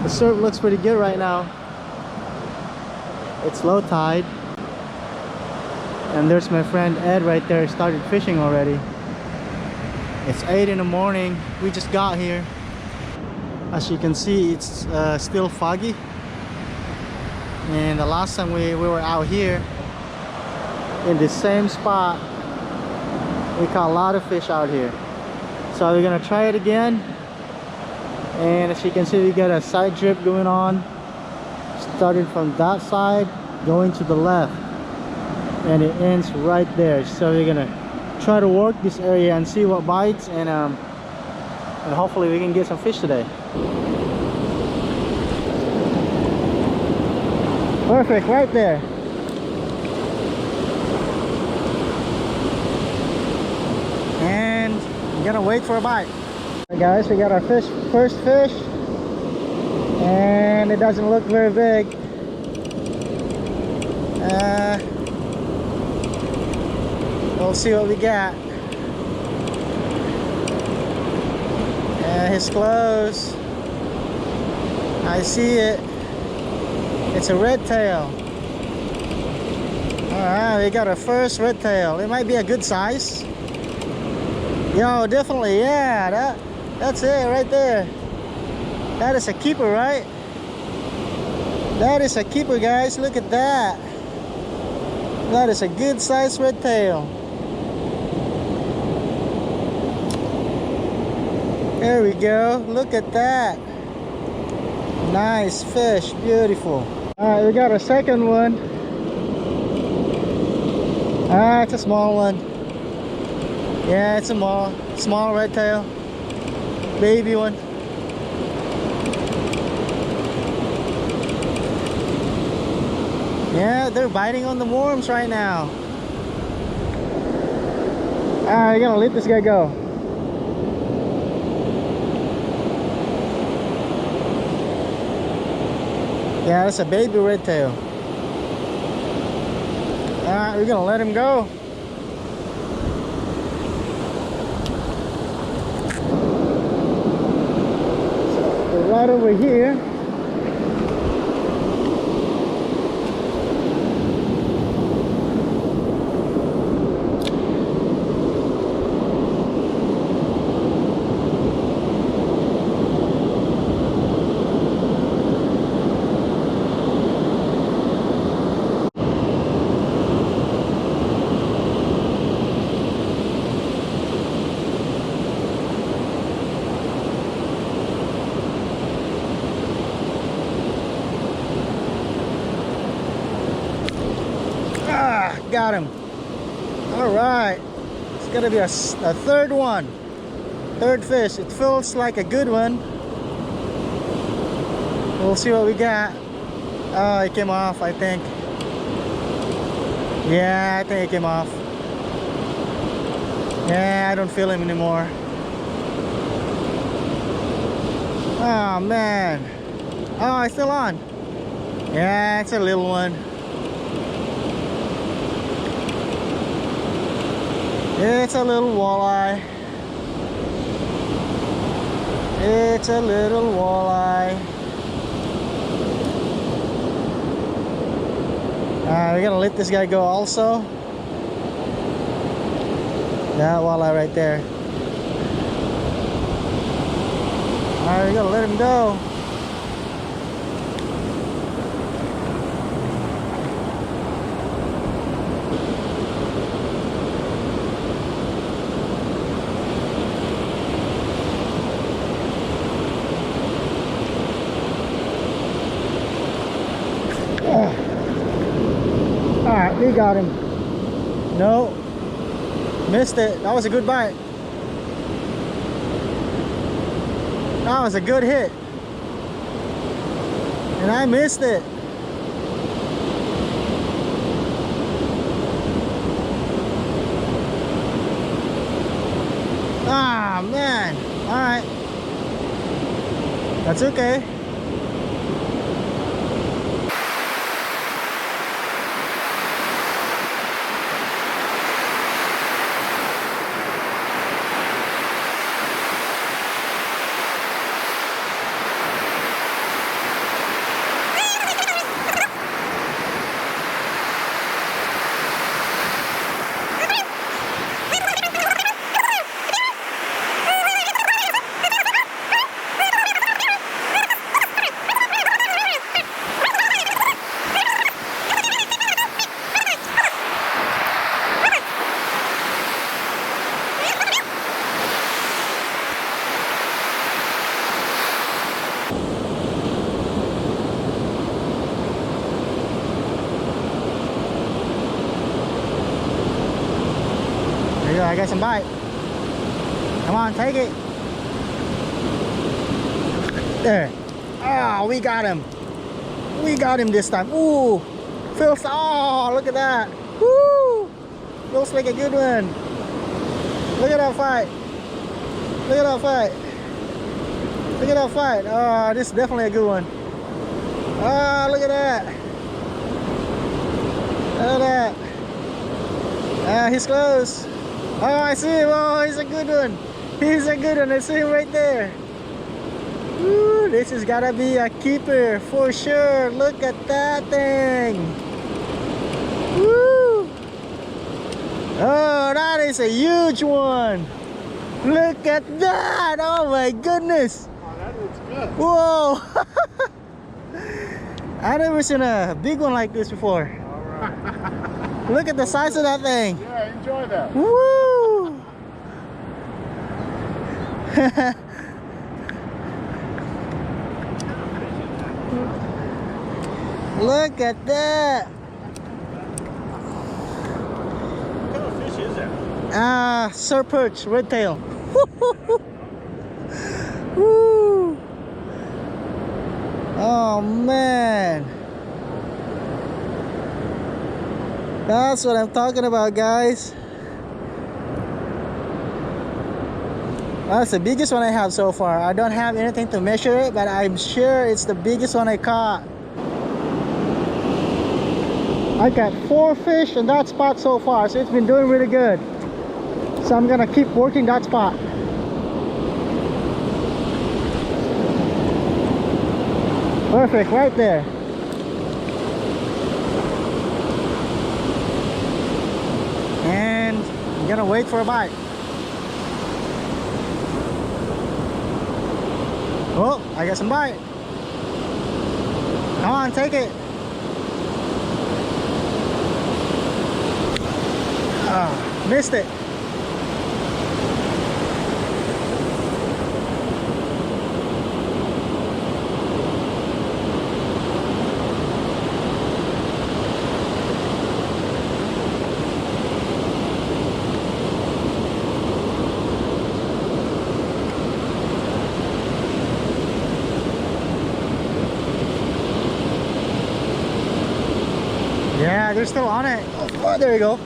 The surf looks pretty good right now. It's low tide. And there's my friend Ed right there, started fishing already. It's 8 in the morning. We just got here. As you can see, it's still foggy. And the last time we were out here in the same spot, we caught a lot of fish out here. So we're gonna try it again. And as you can see, we got a side drip going on. Started from that side, going to the left. And it ends right there. So we're gonna try to work this area and see what bites, and hopefully we can get some fish today. Perfect, right there. And we're gonna wait for a bite. Hey guys, we got our first fish, and it doesn't look very big. We'll see what we got. His clothes. I see it. It's a red tail. Alright, we got our first red tail. It might be a good size. Yo, definitely, yeah, that's it right there. That is a keeper, right? That is a keeper, guys. Look at that. That is a good size red tail. There we go. Look at that. Nice fish. Beautiful. Alright, we got our second one. It's a small one. Yeah, it's a small red tail. Baby one. Yeah, they're biting on the worms right now. Alright, we're gonna let this guy go. Yeah, that's a baby red tail. Alright, we're gonna let him go. So we're right over here. Got him. All right, it's gonna be a third one, third fish. It feels like a good one. We'll see what we got. Oh, it came off, I think. Yeah, I think it came off. Yeah, I don't feel him anymore. Oh man. Oh, it's still on. Yeah, it's a little one. It's a little walleye. It's a little walleye. We're gonna let this guy go also. That walleye right there. Alright, we're gonna let him go. Alright, we got him. No, missed it. That was a good bite. That was a good hit. And I missed it. Ah, man. Alright. That's okay. I got some bite. Come on, take it. There. Oh, we got him. We got him this time. Ooh. Feels, oh, look at that. Woo. Looks like a good one. Look at that fight. Look at that fight. Look at that fight. Oh, this is definitely a good one. Oh, look at that. Look at that. Ah, he's close. Oh, I see him. Oh, he's a good one. He's a good one. I see him right there. Woo, this has gotta be a keeper for sure. Look at that thing. Woo. Oh, that is a huge one. Look at that. Oh my goodness. Oh, that looks good. Whoa. I've never seen a big one like this before. All right. Look at the size of that thing. Yeah, enjoy that. Woo. Look at that. What kind of fish is that? Surfperch, red tail. Woo. Oh man. That's what I'm talking about, guys. That's the biggest one I have so far. I don't have anything to measure it, but I'm sure it's the biggest one I caught. I got 4 fish in that spot so far, so it's been doing really good. So I'm gonna keep working that spot. Perfect, right there. And I'm gonna wait for a bite. Oh, I got some bite. Come on, take it. Oh, missed it. Yeah, they're still on it. Oh, there you go.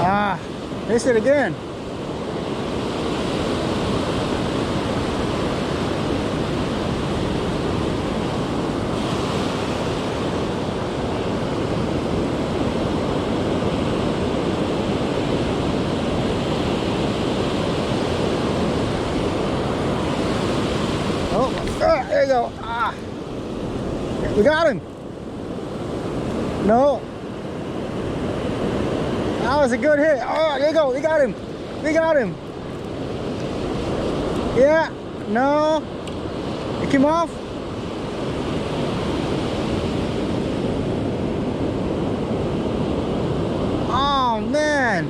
Ah, missed it again. Oh, there you go. Ah, we got him. No. That was a good hit. Oh, there you go. We got him. We got him. Yeah. No. It came off. Oh, man.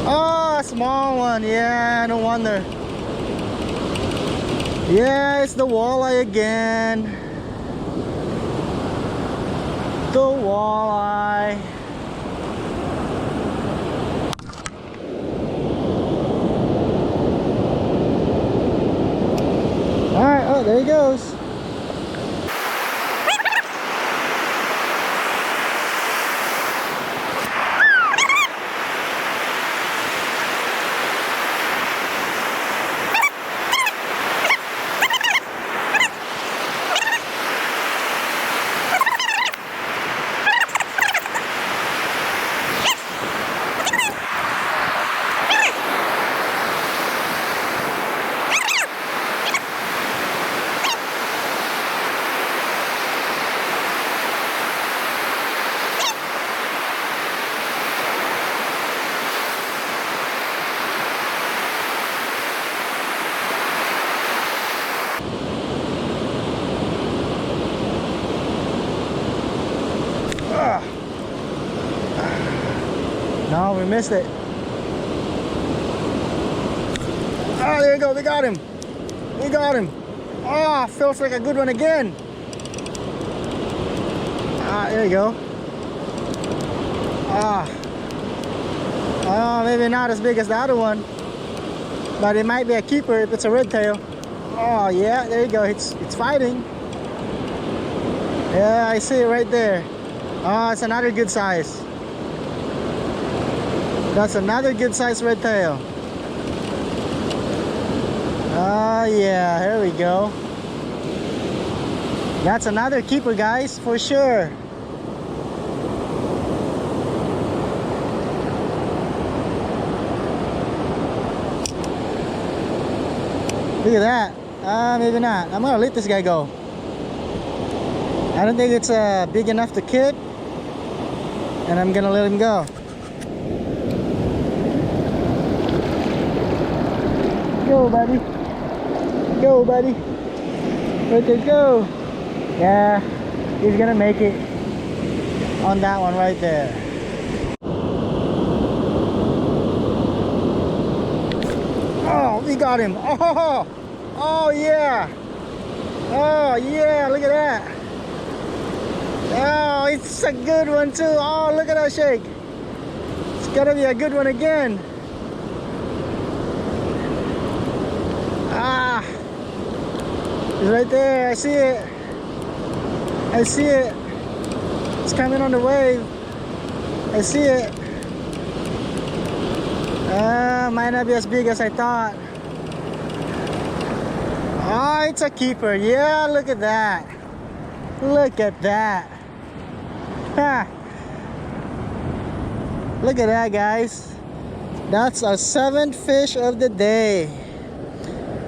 Oh, a small one. Yeah, no wonder. Yeah, it's the walleye again. The walleye. Alright, oh, there he goes. No, we missed it. Oh, there you go. We got him. We got him. Oh, feels like a good one again. Ah, there you go. Ah, maybe not as big as the other one, but it might be a keeper if it's a red tail. Oh yeah, there you go. It's fighting. Yeah, I see it right there. Oh, it's another good size. That's another good size red tail. Oh yeah, here we go. That's another keeper, guys, for sure. Look at that. Maybe not. I'm gonna let this guy go. I don't think it's big enough to kid, and I'm gonna let him go. Go, buddy. Go, buddy. Let it go. Yeah, he's gonna make it on that one right there. Oh, we got him. Oh, oh yeah. Oh yeah, look at that. Oh, it's a good one too. Oh, look at that shake. It's gonna be a good one again. Ah, it's right there. I see it. I see it. It's coming on the wave. I see it. Might not be as big as I thought. Oh, it's a keeper. Yeah, look at that. Look at that. Ha. Look at that, guys. That's our 7th fish of the day.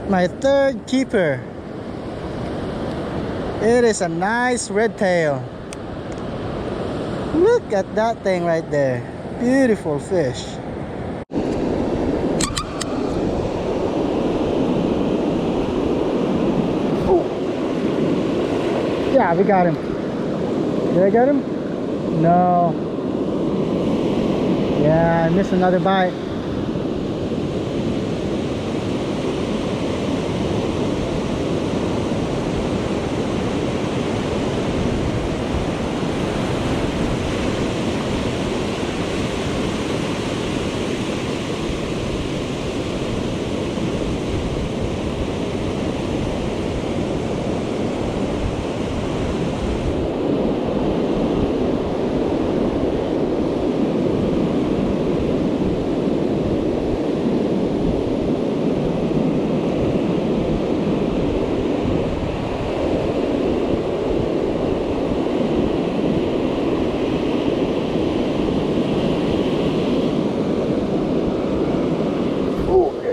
My 3rd keeper. It is a nice red tail. Look at that thing right there. Beautiful fish. Oh. Yeah, we got him. Did I get him? No. Yeah, I missed another bite.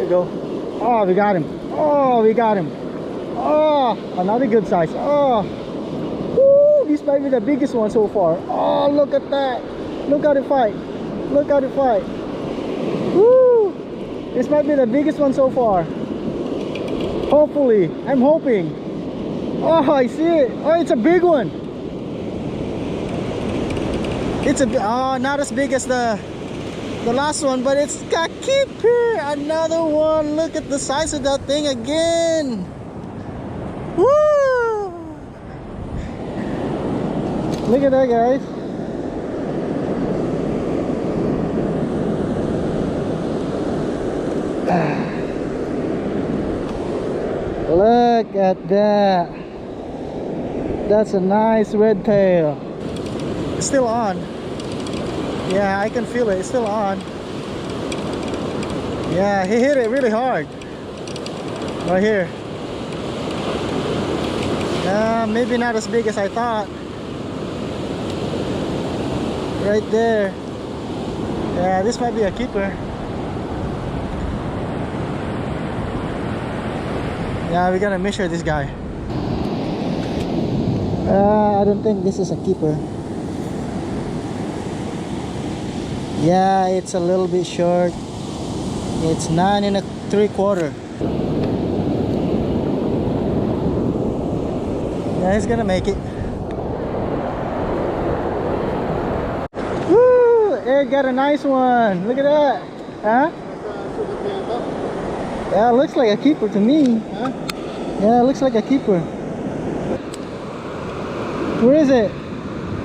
Go. Oh, we got him. Oh, we got him. Oh, another good size. Oh, woo, this might be the biggest one so far. Oh, look at that. Look how it fight. Look how it fight. Woo, this might be the biggest one so far. Hopefully, I'm hoping. Oh, I see it. Oh, it's a big one. It's a not as big as the last one, but it's got keeper. Another one. Look at the size of that thing again. Woo! Look at that, guys. Look at that. That's a nice red tail. It's still on. Yeah, I can feel it. It's still on. Yeah, he hit it really hard. Right here. Maybe not as big as I thought. Right there. Yeah, this might be a keeper. Yeah, we gotta measure this guy. I don't think this is a keeper. Yeah, it's a little bit short. It's 9 3/4. Yeah, he's gonna make it. Woo! Ed got a nice one. Look at that. Huh? Yeah, it looks like a keeper to me. Huh? Yeah, it looks like a keeper. Where is it?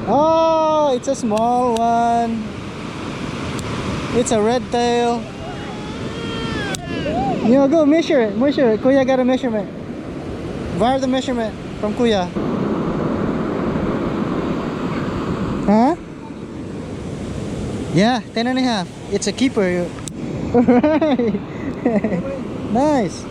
Oh, it's a small one. It's a red tail. You know, go measure it. Measure it. Kuya got a measurement. Wire the measurement from Kuya. Huh? Yeah, 10 and a half. It's a keeper. Alright. Nice.